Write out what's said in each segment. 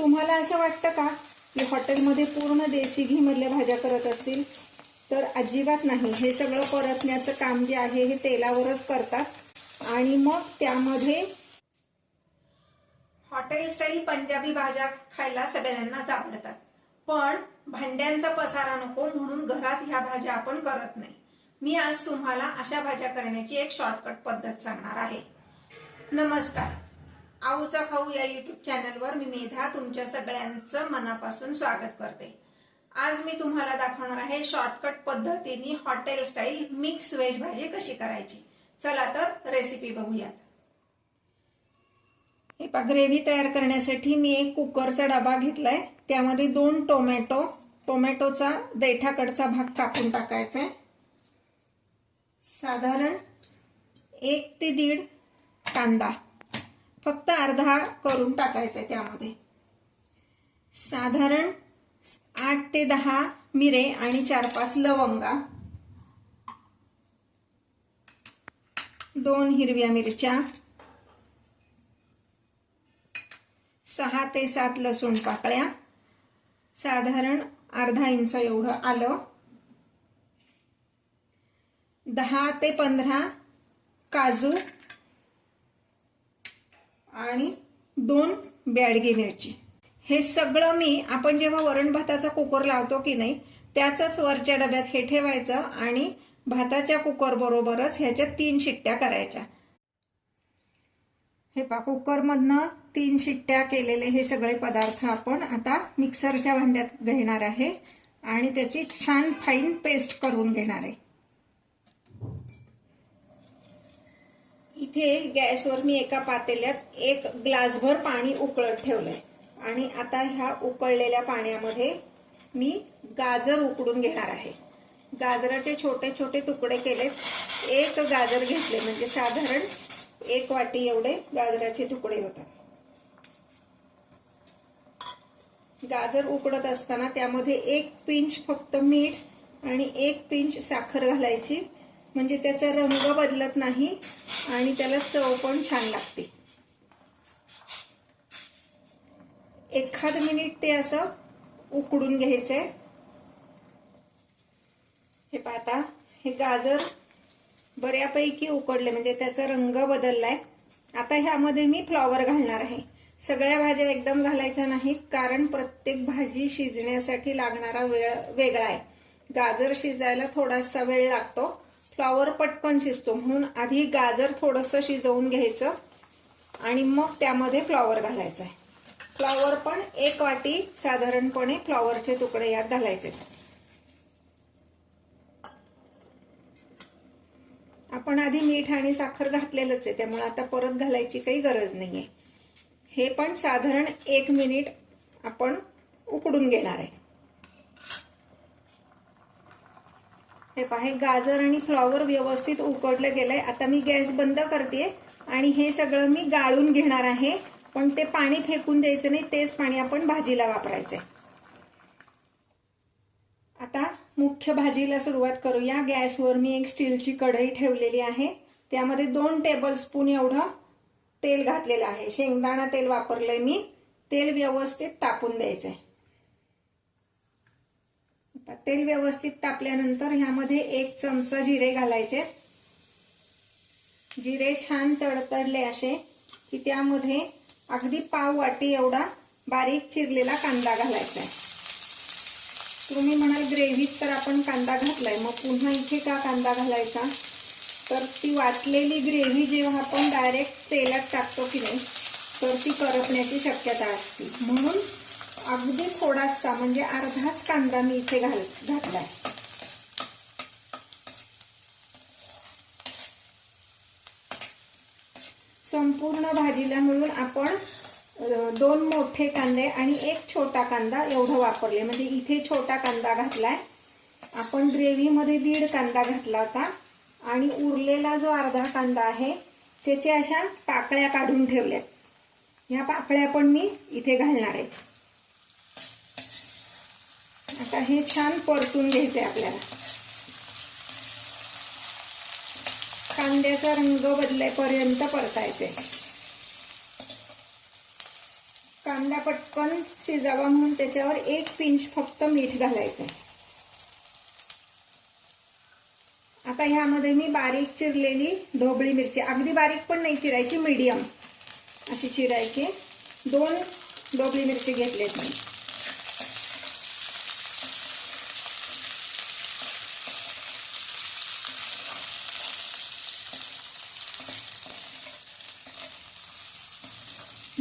तुम्हाला असं वाटतं का की हॉटेलमध्ये पूर्ण देसी घी मधल्या भाज्या करत असतील? तर अजिबात नाही. हे सगळं परतण्याचं काम जे आहे हे तेलावरच करतात आणि मग त्यामध्ये हॉटेल स्टाईल पंजाबी भाज्या खायला सगळ्यांनाच आवडतात, पण भांड्यांचा पसारा नको म्हणून घरात ह्या भाज्या आपण करत नाही. मी आज तुम्हाला अशा भाज्या करण्याची एक शॉर्टकट पद्धत सांगणार आहे. नमस्कार, आऊचा खाऊ या युट्यूब चॅनलवर मी मेधा तुमच्या सगळ्यांचं मनापासून स्वागत करते. आज मी तुम्हाला दाखवणार आहे शॉर्टकट पद्धतीने हॉटेल स्टाईल मिक्स व्हेज भाजी कशी करायची. चला तर रेसिपी बघूयात. हे पहा, ग्रेव्ही तयार करण्यासाठी मी एक कुकरचा डबा घेतलाय. त्यामध्ये 2 टोमॅटोचा देठाकडचा भाग कापून टाकायचा आहे. साधारण 1 ते 1.5 कांदा फक्त अर्धा करून टाकायचा आहे. त्यामध्ये साधारण 8 ते 10 मिरे आणि 4-5 लवंगा, 2 हिरव्या मिरच्या, 6 ते 7 लसूण पाकळ्या, साधारण अर्धा इंच एवढं आलं, 10 ते 15 काजू आणि 2 ब्याडगी मिरची. हे सगळं मी आपण जेव्हा वरण भाताचा कुकर लावतो की नाही त्याचाच वरच्या डब्यात हे ठेवायचं आणि भाताच्या कुकर बरोबरच ह्याच्यात 3 शिट्ट्या करायच्या. हे पहा, कुकर मधनं 3 शिट्ट्या केलेले हे सगळे पदार्थ आपण आता मिक्सरच्या भांड्यात घेणार आहे आणि त्याची छान फाईन पेस्ट करून घेणार आहे. इथे गॅसवर मी एका पातेल्यात 1 ग्लासभर पाणी उकळत ठेवलंय आणि आता ह्या उकळलेल्या पाण्यामध्ये मी गाजर उकडून घेणार आहे. गाजराचे छोटे छोटे तुकडे केलेत. 1 गाजर घेतले म्हणजे साधारण 1 वाटी एवढे गाजराचे तुकडे होतात. गाजर उकडत असताना त्यामध्ये 1 पिंच फक्त मीठ आणि 1 पिंच साखर घालायची, म्हणजे त्याचा रंग बदलत नाही आणि त्याला चव पण छान लागते. 1 मिनिट ते असं उकडून घ्यायचंय. हे पाहता, हे गाजर बऱ्यापैकी उकडले म्हणजे त्याचा रंग बदललाय. आता ह्यामध्ये मी फ्लॉवर घालणार आहे. सगळ्या भाज्या एकदम घालायच्या नाहीत, कारण प्रत्येक भाजी शिजण्यासाठी लागणारा वेळ वेगळा आहे. गाजर शिजायला थोडासा वेळ लागतो, फ्लॉवर पटकन शिजतो, म्हणून आधी गाजर थोडंसं शिजवून घ्यायचं आणि मग त्यामध्ये फ्लॉवर घालायचं आहे. फ्लॉवर पण 1 वाटी साधारणपणे फ्लॉवरचे तुकडे यात घालायचे. आपण आधी मीठ आणि साखर घातलेलंच आहे, त्यामुळे आता परत घालायची काही गरज नाहीये. हे पण साधारण 1 मिनिट आपण उकडून घेणार आहे. हे पहा, हे गाजर आणि फ्लॉवर व्यवस्थित उकडलं गेलंय. आता मी गॅस बंद करते आणि हे सगळं मी गाळून घेणार आहे, पण ते पाणी फेकून द्यायचं नाही, तेच पाणी आपण भाजीला वापरायचंय. आता मुख्य भाजीला सुरुवात करूया. गॅसवर मी एक स्टीलची कढई ठेवलेली आहे. त्यामध्ये 2 टेबलस्पून एवढं तेल घातलेलं आहे. शेंगदाणा तेल वापरलंय मी. तेल व्यवस्थित तापून द्यायचंय. तेल व्यवस्थित तापल्यानंतर ह्यामध्ये 1 चमचा जिरे घालायचे. जिरे छान तडतडले असे की त्यामध्ये अगदी पाव वाटी एवढा बारीक चिरलेला कांदा घालायचा आहे. तुम्ही म्हणाल ग्रेव्हीत तर आपण कांदा घातलाय, मग पुन्हा इथे का कांदा घालायचा? तर ती वाटलेली ग्रेव्ही जेव्हा आपण डायरेक्ट तेलात टाकतो की नाही तर ती करपण्याची शक्यता असते, म्हणून अगदी थोडासा म्हणजे अर्धाच कांदा मी इथे घातलाय. संपूर्ण भाजीला मिळून आपण 2 मोठे कांदे आणि 1 छोटा कांदा एवढं वापरले, म्हणजे इथे छोटा कांदा घातलाय. आपण ग्रेव्ही मध्ये 1.5 कांदा घातला होता आणि उरलेला जो अर्धा कांदा आहे त्याच्या अशा पाकळ्या काढून ठेवल्यात. ह्या पाकळ्या पण मी इथे घालणार आहे. आता हे छान परतून घ्यायचंय आपल्याला. कांद्याचा रंग बदलेपर्यंत परतायचे. कांदा पटकन शिजावा म्हणून त्याच्यावर 1 पिंच फक्त मीठ घालायचं. आता ह्यामध्ये मी बारीक चिरलेली ढोबळी मिरची, अगदी बारीक पण नाही चिरायची, मीडियम अशी चिरायची, 2 ढोबळी मिरची घेतलेत मी.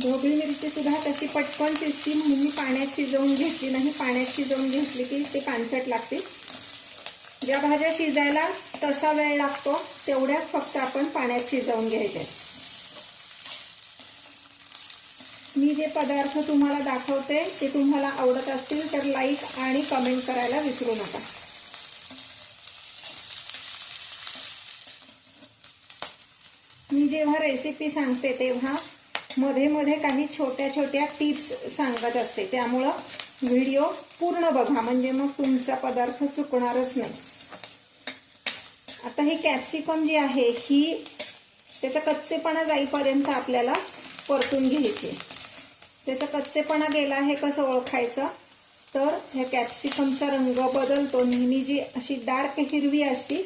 ढोबळी मिरची सुद्धा तशी पटकन शिजती म्हणून मी पाण्यात शिजवून घेतली नाही. पाण्यात शिजवून घेतली की ते पानसट लागते. ज्या भाज्या शिजायला तसा वेळ लागतो तेवढ्याच फक्त आपण पाण्यात शिजवून घ्यायचे. मी जे पदार्थ तुम्हाला दाखवते ते तुम्हाला आवडत असतील तर लाईक आणि कमेंट करायला विसरू नका. मी जेव्हा रेसिपी सांगते तेव्हा मध्ये मध्ये काही छोट्या छोट्या टिप्स सांगत असते, त्यामुळं व्हिडिओ पूर्ण बघा म्हणजे मग तुमचा पदार्थ चुकणारच नाही. आता ही कॅप्सिकम जी आहे ही त्याचा कच्चेपणा जाईपर्यंत आपल्याला परतून घ्यायची. त्याचा कच्चेपणा गेला आहे कसं ओळखायचं तर ह्या कॅप्सिकमचा रंग बदलतो. नेहमी जी अशी डार्क हिरवी असती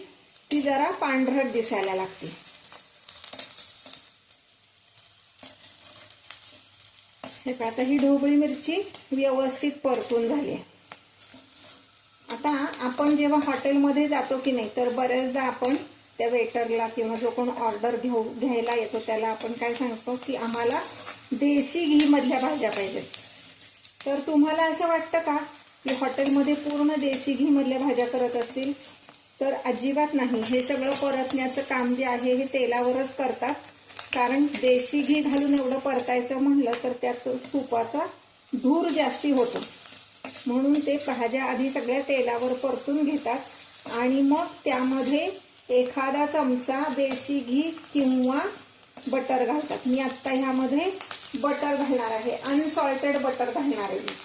ती जरा पांढरट दिसायला लागते. आता ही ढोबळी मिरची व्यवस्थित परतून झाली. आता आपण जेव्हा हॉटेलमध्ये जातो की नाही तर बरेचदा आपण त्या वेटरला किंवा जो कोण ऑर्डर घ्यायला येतो त्याला आपण काय सांगतो की आम्हाला देसी घी मधल्या भाज्या पाहिजेत. तर तुम्हाला असं वाटतं का की हॉटेलमध्ये पूर्ण देसी घी मधल्या भाज्या करत असतील? तर अजिबात नाही. हे सगळं परतण्याचं काम जे आहे हे तेलावरच करतात. कारण देसी घी घालून एवढं परतायचं म्हणलं तर त्यात तुपाचा धूर जास्ती होतो, म्हणून ते भाज्या आधी सगळ्या तेलावर परतून घेतात आणि मग त्यामध्ये एखादा चमचा देसी घी किंवा बटर घालतात. मी आत्ता ह्यामध्ये बटर घालणार आहे, अनसॉल्टेड बटर घालणार आहे.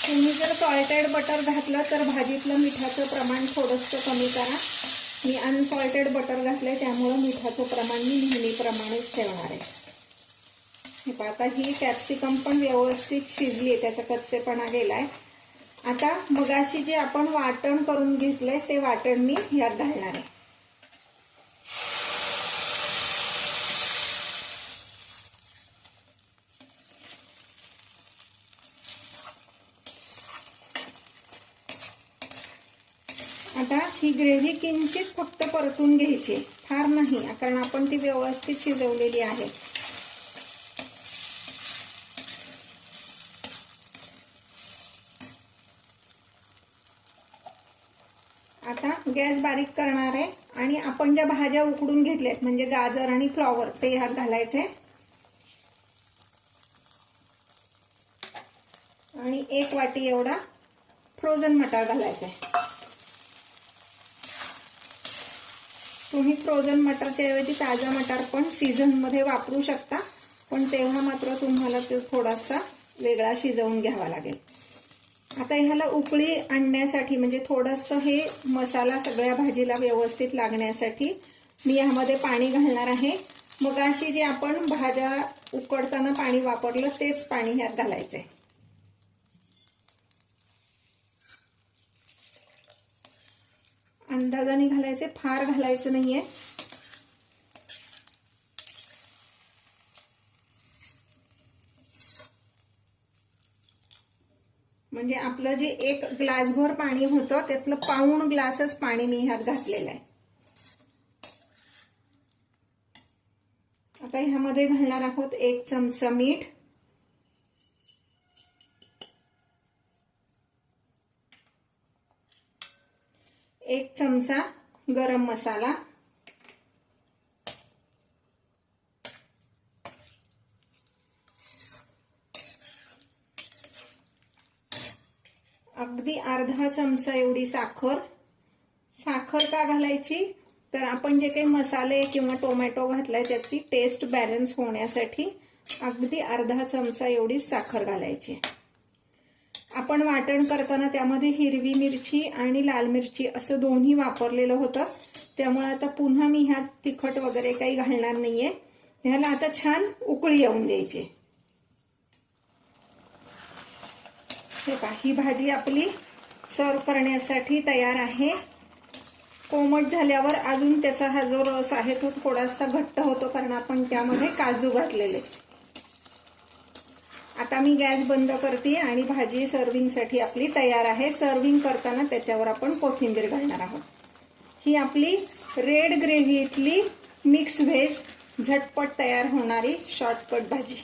तुम्ही जर सॉल्टेड बटर घातलं तर भाजीतलं मिठाचं प्रमाण थोडंसं कमी करा. मी अनसॉल्टेड बटर घातलंय त्यामुळे मिठाचं प्रमाण मी नेहमीप्रमाणेच ठेवणार आहे. हे आता ही कॅप्सिकम पण व्यवस्थित शिजली आहे, त्याचा कच्चेपणा गेलाय. आता मगाशी जे आपण वाटण करून घेतलंय ते वाटण मी यात घालणार आहे. आता ही ग्रेव्ही किंचित फक्त परतून घ्यायची, फार नाही, कारण आपण ती व्यवस्थित शिजवलेली आहे. आता गॅस बारीक करणार आहे आणि आपण ज्या भाज्या उकडून घेतल्यात म्हणजे गाजर आणि फ्लॉवर ते ह्यात घालायचे आणि 1 वाटी एवढा फ्रोझन मटार घालायचा आहे. तुम्ही फ्रोझन मटारच्या ऐवजी ताजा मटार पण सीझन मध्ये वापरू शकता, पण तेव्हा मात्र तुम्हाला ते थोडासा वेगळा शिजवून घ्यावा लागेल. आता ह्याला उकळी आणण्यासाठी म्हणजे थोडंसं हे मसाला सगळ्या भाजीला व्यवस्थित लागण्यासाठी मी यामध्ये पाणी घालणार आहे. मग अशी जे आपण भाज्या उकडताना पाणी वापरलं तेच पाणी ह्यात घालायचंय. अंदाजाने घालायचे, फार घालायचं नाहीये. म्हणजे आपलं जे 1 ग्लासभर पाणी होतं त्यातलं पाऊण ग्लासच पाणी मी ह्यात घातलेलं आहे. आता ह्यामध्ये घालणार आहोत 1 चमचा मीठ, 1 चमचा गरम मसाला, अगदी अर्धा चमचा एवढी साखर. साखर का घालायची तर आपण जे काही मसाले किंवा टोमॅटो घातलाय त्याची टेस्ट बॅलन्स होण्यासाठी अगदी अर्धा चमचा एवढी साखर घालायची. आपण वाटण करताना त्यामध्ये हिरवी मिरची आणि लाल मिरची असं दोन्ही वापरलेलं होतं, त्यामुळे आता पुन्हा मी ह्यात तिखट वगैरे काही घालणार नाहीये. ह्याला आता छान उकळी येऊन द्यायची. हे पहा, ही भाजी आपली सर्व करण्यासाठी तयार आहे. कोमट झाल्यावर अजून त्याचा हा जो रस आहे तो थोडासा घट्ट होतो, कारण आपण त्यामध्ये काजू घातलेले. आता मी गॅस बंद करते आणि भाजी सर्विंगसाठी आपली तयार आहे. सर्विंग करताना त्याच्यावर आपण कोथिंबीर घालणार आहोत. ही आपली रेड ग्रेव्हीतली मिक्स व्हेज झटपट तयार होणारी शॉर्टकट भाजी.